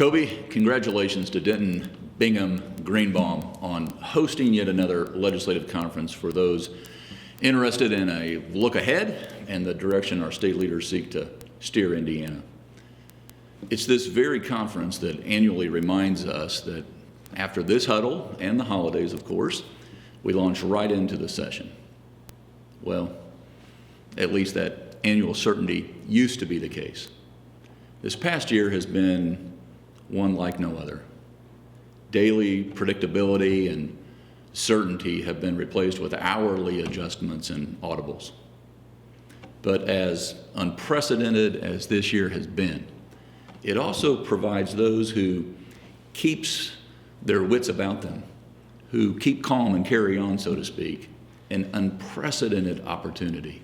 Toby, congratulations to Denton, Bingham, Greenbaum on hosting yet another legislative conference for those interested in a look ahead and the direction our state leaders seek to steer Indiana. It's this very conference that annually reminds us that after this huddle and the holidays, of course, we launch right into the session. Well, at least that annual certainty used to be the case. This past year has been one like no other. Daily predictability and certainty have been replaced with hourly adjustments and audibles. But as unprecedented as this year has been, it also provides those who keeps their wits about them, who keep calm and carry on, so to speak, an unprecedented opportunity.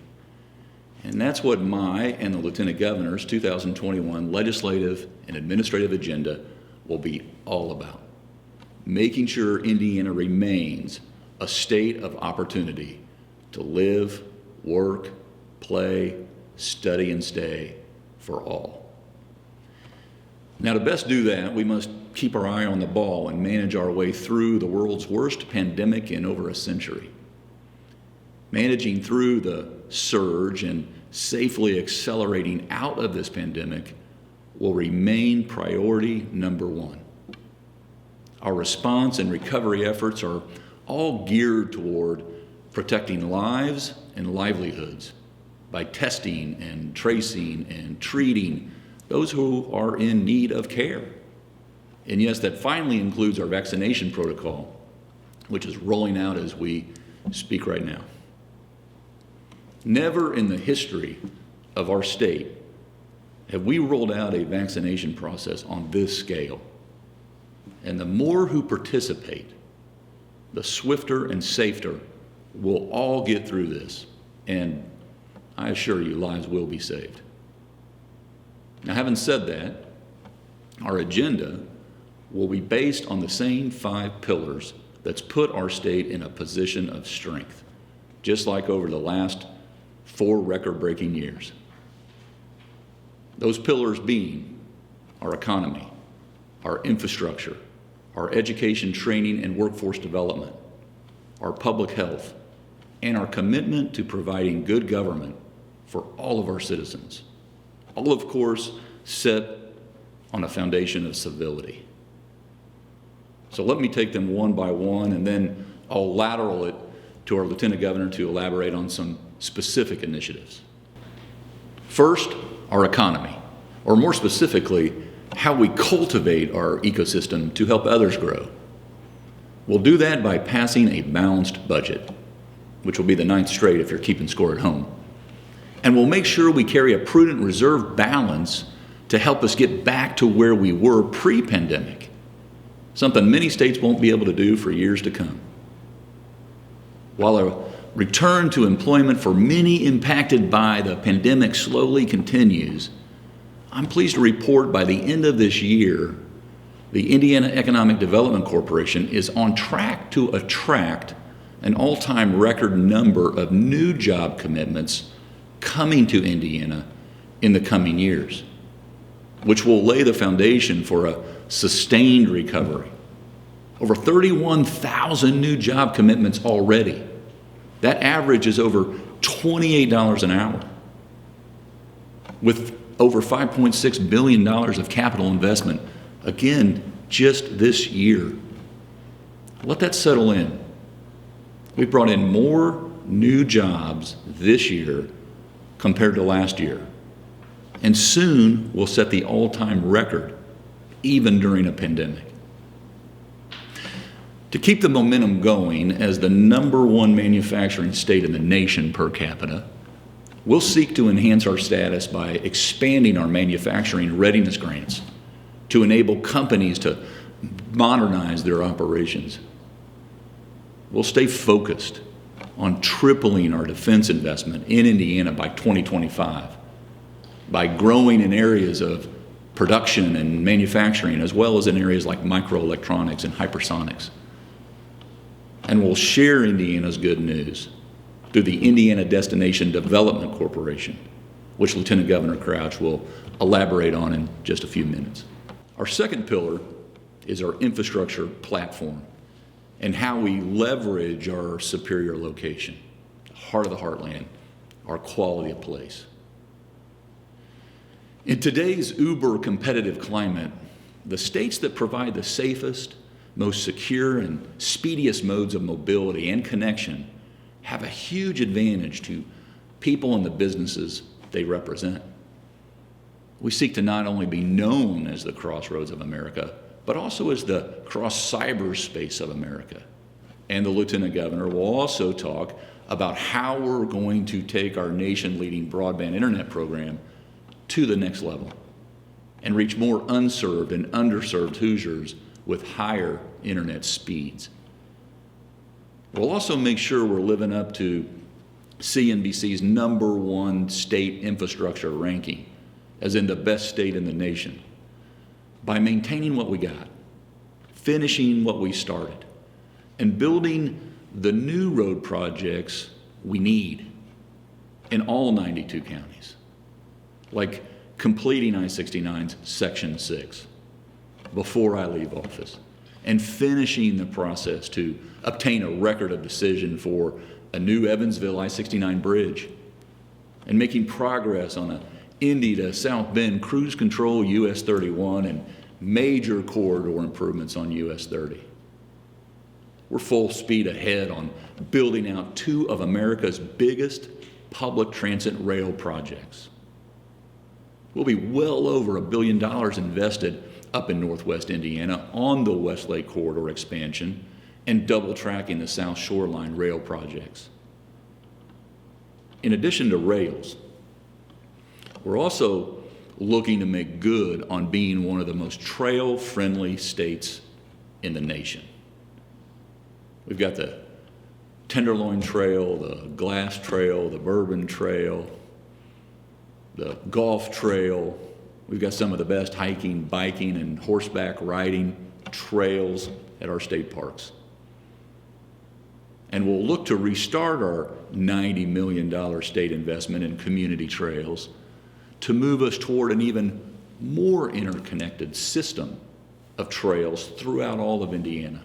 And that's what my and the Lieutenant Governor's 2021 legislative and administrative agenda will be all about. Making sure Indiana remains a state of opportunity to live, work, play, study, and stay for all. Now, to best do that, we must keep our eye on the ball and manage our way through the world's worst pandemic in over a century. Managing through the surge and safely accelerating out of this pandemic will remain priority number one. Our response and recovery efforts are all geared toward protecting lives and livelihoods by testing and tracing and treating those who are in need of care. And yes, that finally includes our vaccination protocol, which is rolling out as we speak right now. Never in the history of our state have we rolled out a vaccination process on this scale. And the more who participate, the swifter and safer we'll all get through this. And I assure you, lives will be saved. Now, having said that, our agenda will be based on the same 5 pillars that's put our state in a position of strength, just like over the last 4 record-breaking years. Those pillars being our economy, our infrastructure, our education, training, and workforce development, our public health, and our commitment to providing good government for all of our citizens. All, of course, set on a foundation of civility. So let me take them one by one, and then I'll lateral it to our Lieutenant Governor to elaborate on some specific initiatives. First, our economy, or more specifically, how we cultivate our ecosystem to help others grow. We'll do that by passing a balanced budget, which will be the 9th straight if you're keeping score at home. And we'll make sure we carry a prudent reserve balance to help us get back to where we were pre-pandemic, something many states won't be able to do for years to come. While a return to employment for many impacted by the pandemic slowly continues, I'm pleased to report by the end of this year, the Indiana Economic Development Corporation is on track to attract an all-time record number of new job commitments coming to Indiana in the coming years, which will lay the foundation for a sustained recovery. Over 31,000 new job commitments already. That average is over $28 an hour, with over $5.6 billion of capital investment, again, just this year. Let that settle in. We've brought in more new jobs this year compared to last year, and soon we'll set the all-time record, even during a pandemic. To keep the momentum going as the #1 manufacturing state in the nation per capita, we'll seek to enhance our status by expanding our manufacturing readiness grants to enable companies to modernize their operations. We'll stay focused on tripling our defense investment in Indiana by 2025 by growing in areas of production and manufacturing, as well as in areas like microelectronics and hypersonics. And we'll share Indiana's good news through the Indiana Destination Development Corporation, which Lieutenant Governor Crouch will elaborate on in just a few minutes. Our second pillar is our infrastructure platform and how we leverage our superior location, heart of the heartland, our quality of place. In today's uber competitive climate, the states that provide the safest, most secure, and speediest modes of mobility and connection have a huge advantage to people and the businesses they represent. We seek to not only be known as the crossroads of America, but also as the cross cyberspace of America. And the Lieutenant Governor will also talk about how we're going to take our nation-leading broadband internet program to the next level and reach more unserved and underserved Hoosiers with higher internet speeds. We'll also make sure we're living up to CNBC's #1 state infrastructure ranking, as in the best state in the nation, by maintaining what we got, finishing what we started, and building the new road projects we need in all 92 counties, like completing I-69's Section 6 before I leave office, and finishing the process to obtain a record of decision for a new Evansville I-69 bridge, and making progress on a Indy to South Bend cruise control US 31 and major corridor improvements on US 30. We're full speed ahead on building out 2 of America's biggest public transit rail projects. We'll be well over $1 billion invested up in Northwest Indiana on the Westlake Corridor expansion and double tracking the South Shoreline rail projects. In addition to rails, we're also looking to make good on being one of the most trail-friendly states in the nation. We've got the Tenderloin Trail, the Glass Trail, the Bourbon Trail, the Golf Trail. We've got some of the best hiking, biking, and horseback riding trails at our state parks. And we'll look to restart our $90 million state investment in community trails to move us toward an even more interconnected system of trails throughout all of Indiana.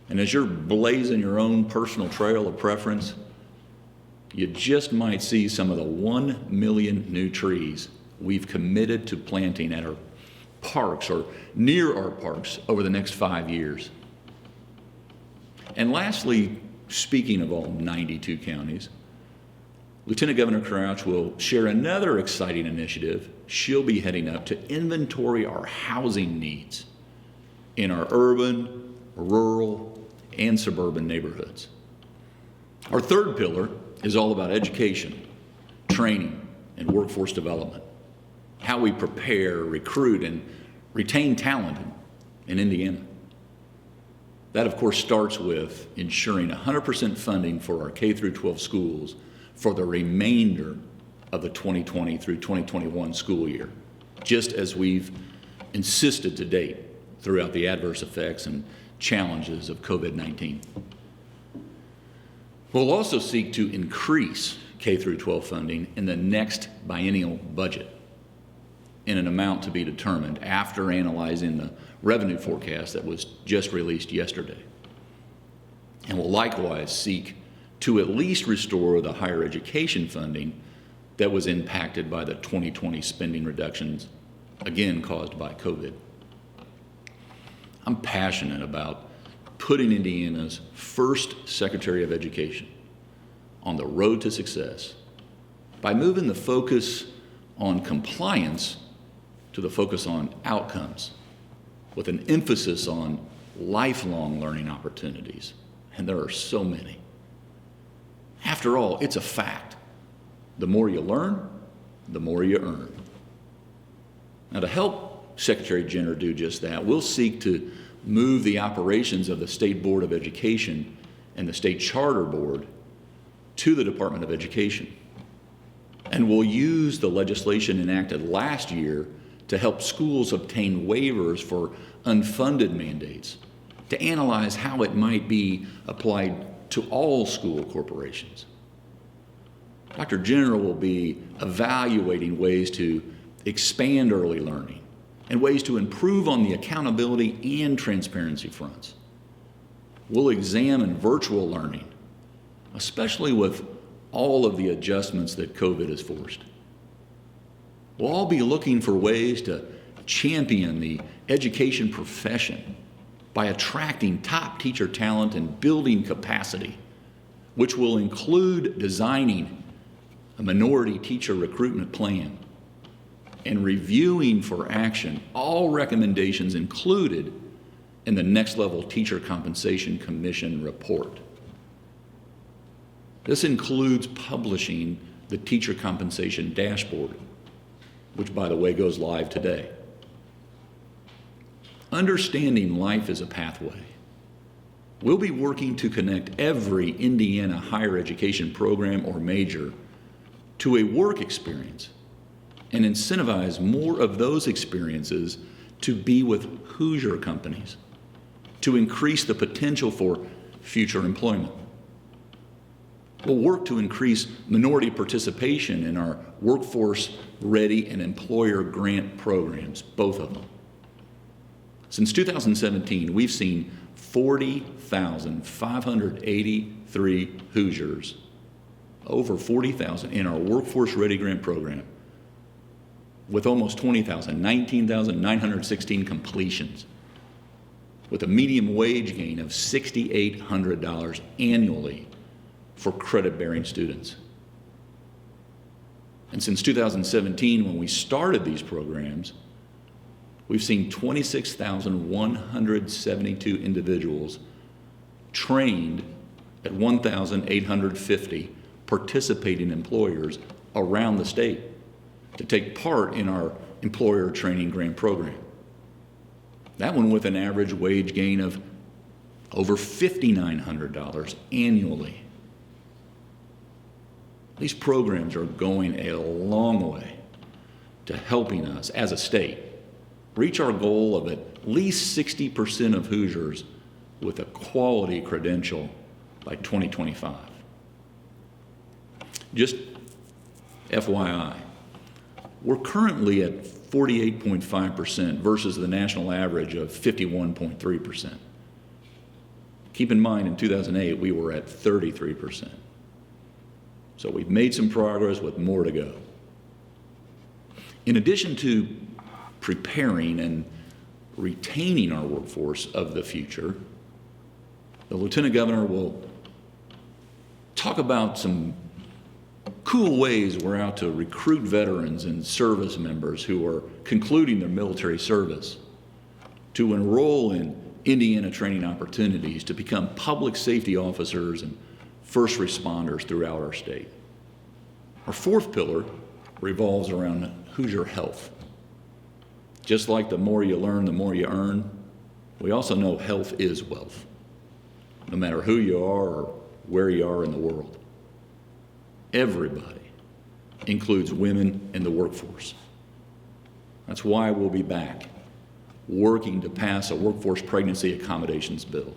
And as you're blazing your own personal trail of preference, you just might see some of the 1 million new trees we've committed to planting at our parks or near our parks over the next 5 years. And lastly, speaking of all 92 counties, Lieutenant Governor Crouch will share another exciting initiative she'll be heading up to inventory our housing needs in our urban, rural, and suburban neighborhoods. Our third pillar is all about education, training, and workforce development, how we prepare, recruit, and retain talent in Indiana. That, of course, starts with ensuring 100% funding for our K-12 schools for the remainder of the 2020 through 2021 school year, just as we've insisted to date throughout the adverse effects and challenges of COVID-19. We'll also seek to increase K-12 funding in the next biennial budget in an amount to be determined after analyzing the revenue forecast that was just released yesterday. And will likewise seek to at least restore the higher education funding that was impacted by the 2020 spending reductions, again caused by COVID. I'm passionate about putting Indiana's first Secretary of Education on the road to success by moving the focus on compliance to the focus on outcomes, with an emphasis on lifelong learning opportunities, and there are so many. After all, it's a fact. The more you learn, the more you earn. Now, to help Secretary Jenner do just that, we'll seek to move the operations of the State Board of Education and the State Charter Board to the Department of Education. And we'll use the legislation enacted last year to help schools obtain waivers for unfunded mandates, to analyze how it might be applied to all school corporations. Dr. Jenner will be evaluating ways to expand early learning, and ways to improve on the accountability and transparency fronts. We'll examine virtual learning, especially with all of the adjustments that COVID has forced. We'll all be looking for ways to champion the education profession by attracting top teacher talent and building capacity, which will include designing a minority teacher recruitment plan and reviewing for action all recommendations included in the Next Level Teacher Compensation Commission report. This includes publishing the Teacher Compensation Dashboard, which, by the way, goes live today. Understanding life as a pathway. We'll be working to connect every Indiana higher education program or major to a work experience and incentivize more of those experiences to be with Hoosier companies to increase the potential for future employment. We'll work to increase minority participation in our workforce ready and employer grant programs, both of them. Since 2017, we've seen 40,583 Hoosiers, over 40,000 in our workforce ready grant program, with almost 20,000, 19,916 completions, with a median wage gain of $6,800 annually for credit-bearing students. And since 2017, when we started these programs, we've seen 26,172 individuals trained at 1,850 participating employers around the state to take part in our employer training grant program. That one with an average wage gain of over $5,900 annually. These programs are going a long way to helping us as a state reach our goal of at least 60% of Hoosiers with a quality credential by 2025. Just FYI, we're currently at 48.5% versus the national average of 51.3%. Keep in mind, in 2008, we were at 33%. So we've made some progress with more to go. In addition to preparing and retaining our workforce of the future, the Lieutenant Governor will talk about some cool ways we're out to recruit veterans and service members who are concluding their military service to enroll in Indiana training opportunities to become public safety officers and first responders throughout our state. Our fourth pillar revolves around Hoosier health. Just like the more you learn, the more you earn, we also know health is wealth, no matter who you are or where you are in the world. Everybody includes women in the workforce. That's why we'll be back working to pass a workforce pregnancy accommodations bill.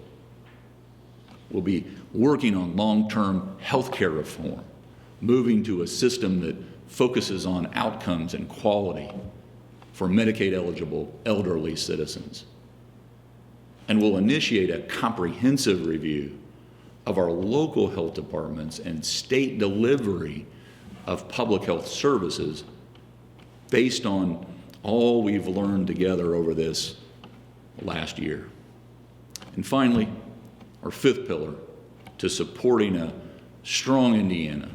We'll be working on long-term health care reform, moving to a system that focuses on outcomes and quality for Medicaid-eligible elderly citizens. And we'll initiate a comprehensive review of our local health departments and state delivery of public health services based on all we've learned together over this last year. And finally, our fifth pillar to supporting a strong Indiana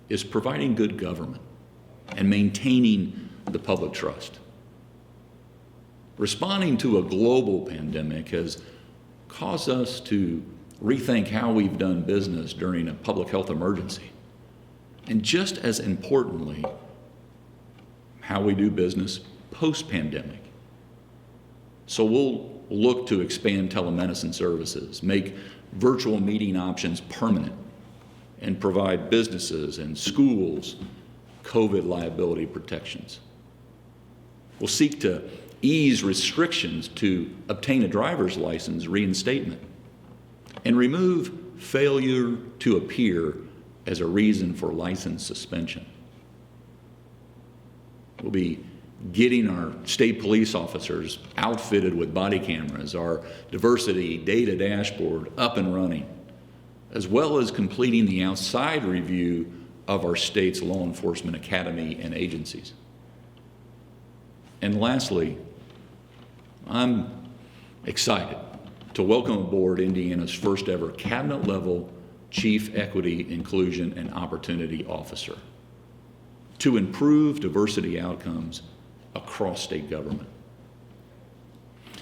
is providing good government and maintaining the public trust. Responding to a global pandemic has caused us to rethink how we've done business during a public health emergency. And just as importantly, how we do business post-pandemic. So we'll look to expand telemedicine services, make virtual meeting options permanent, and provide businesses and schools COVID liability protections. We'll seek to ease restrictions to obtain a driver's license reinstatement and remove failure to appear as a reason for license suspension. We'll be getting our state police officers outfitted with body cameras, our diversity data dashboard up and running, as well as completing the outside review of our state's law enforcement academy and agencies. And lastly, I'm excited to welcome aboard Indiana's first ever cabinet level Chief Equity, Inclusion, and Opportunity Officer to improve diversity outcomes across state government.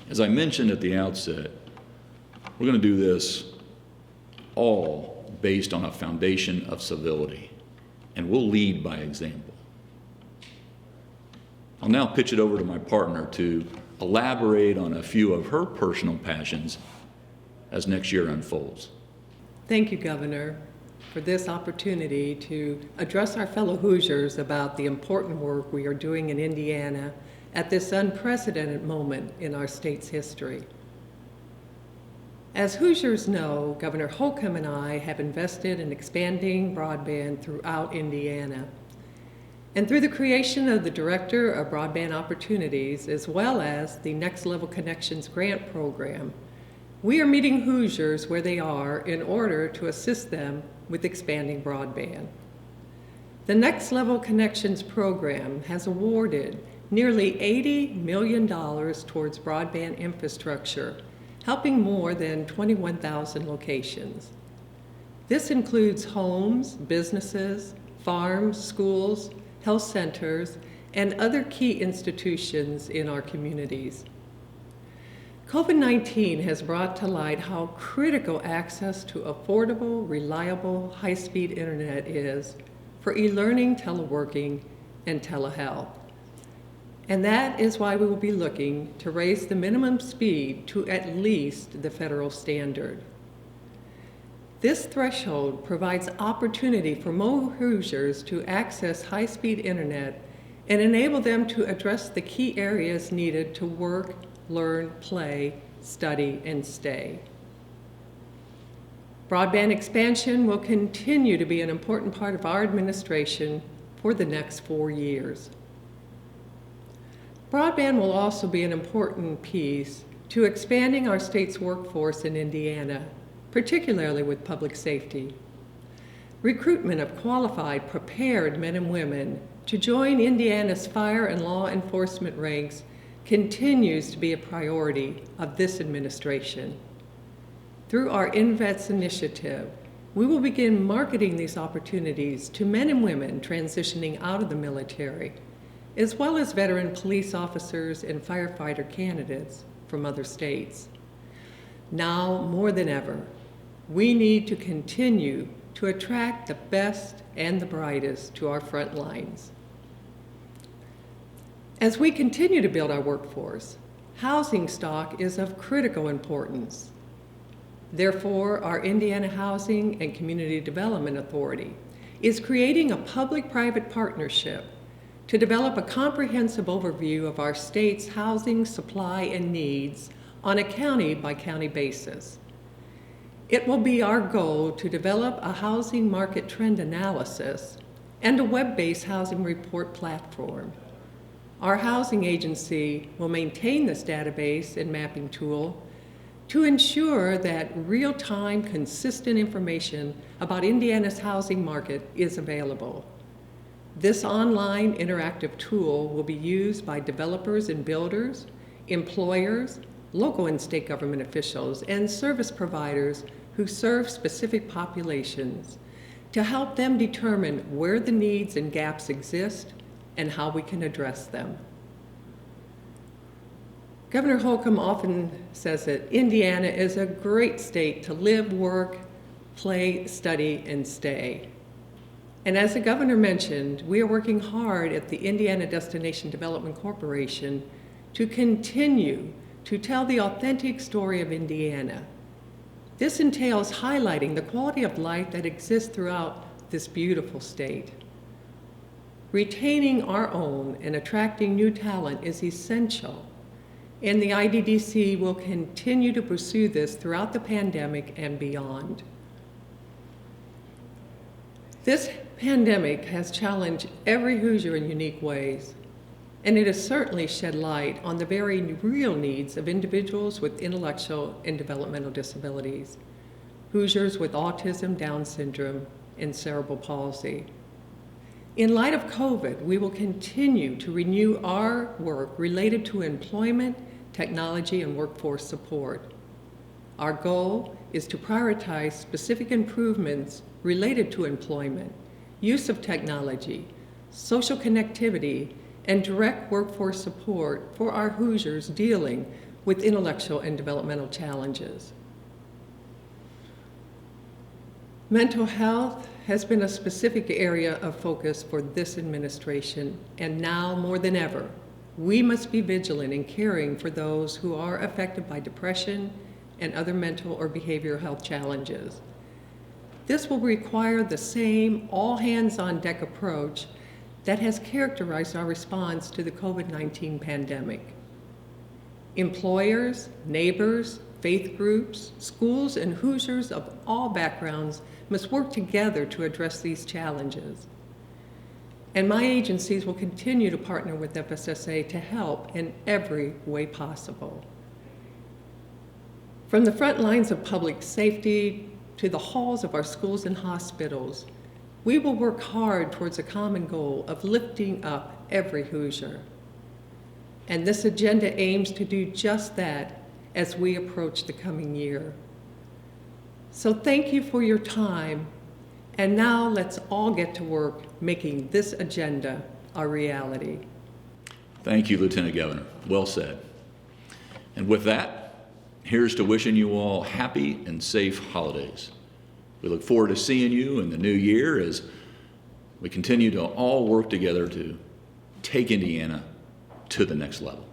As I mentioned at the outset, we're going to do this all based on a foundation of civility, and we'll lead by example. I'll now pitch it over to my partner to elaborate on a few of her personal passions as next year unfolds. Thank you, Governor, for this opportunity to address our fellow Hoosiers about the important work we are doing in Indiana at this unprecedented moment in our state's history. As Hoosiers know, Governor Holcomb and I have invested in expanding broadband throughout Indiana. And through the creation of the Director of Broadband Opportunities, as well as the Next Level Connections grant program, we are meeting Hoosiers where they are in order to assist them with expanding broadband. The Next Level Connections program has awarded nearly $80 million towards broadband infrastructure, helping more than 21,000 locations. This includes homes, businesses, farms, schools, health centers, and other key institutions in our communities. COVID-19 has brought to light how critical access to affordable, reliable, high-speed internet is for e-learning, teleworking, and telehealth. And that is why we will be looking to raise the minimum speed to at least the federal standard. This threshold provides opportunity for more Hoosiers to access high-speed internet and enable them to address the key areas needed to work, learn, play, study, and stay. Broadband expansion will continue to be an important part of our administration for the next 4 years. Broadband will also be an important piece to expanding our state's workforce in Indiana, particularly with public safety. Recruitment of qualified, prepared men and women to join Indiana's fire and law enforcement ranks continues to be a priority of this administration. Through our InVets initiative, we will begin marketing these opportunities to men and women transitioning out of the military, as well as veteran police officers and firefighter candidates from other states. Now, more than ever, we need to continue to attract the best and the brightest to our front lines. As we continue to build our workforce, housing stock is of critical importance. Therefore, our Indiana Housing and Community Development Authority is creating a public-private partnership to develop a comprehensive overview of our state's housing supply and needs on a county-by-county basis. It will be our goal to develop a housing market trend analysis and a web-based housing report platform. Our housing agency will maintain this database and mapping tool to ensure that real-time, consistent information about Indiana's housing market is available. This online interactive tool will be used by developers and builders, employers, local and state government officials, and service providers who serve specific populations to help them determine where the needs and gaps exist and how we can address them. Governor Holcomb often says that Indiana is a great state to live, work, play, study, and stay. And as the governor mentioned, we are working hard at the Indiana Destination Development Corporation to continue to tell the authentic story of Indiana. This entails highlighting the quality of life that exists throughout this beautiful state. Retaining our own and attracting new talent is essential, and the IDDC will continue to pursue this throughout the pandemic and beyond. This pandemic has challenged every Hoosier in unique ways. and it has certainly shed light on the very real needs of individuals with intellectual and developmental disabilities, Hoosiers with autism, Down syndrome, and cerebral palsy. In light of COVID, we will continue to renew our work related to employment, technology, and workforce support. Our goal is to prioritize specific improvements related to employment, use of technology, social connectivity, and direct workforce support for our Hoosiers dealing with intellectual and developmental challenges. Mental health has been a specific area of focus for this administration, and now more than ever, we must be vigilant in caring for those who are affected by depression and other mental or behavioral health challenges. This will require the same all-hands-on-deck approach that has characterized our response to the COVID-19 pandemic. Employers, neighbors, faith groups, schools, and Hoosiers of all backgrounds must work together to address these challenges. And my agencies will continue to partner with FSSA to help in every way possible. From the front lines of public safety to the halls of our schools and hospitals, we will work hard towards a common goal of lifting up every Hoosier. And this agenda aims to do just that as we approach the coming year. So thank you for your time, and now let's all get to work making this agenda a reality. Thank you, Lieutenant Governor. Well said. And with that, here's to wishing you all happy and safe holidays. We look forward to seeing you in the new year as we continue to all work together to take Indiana to the next level.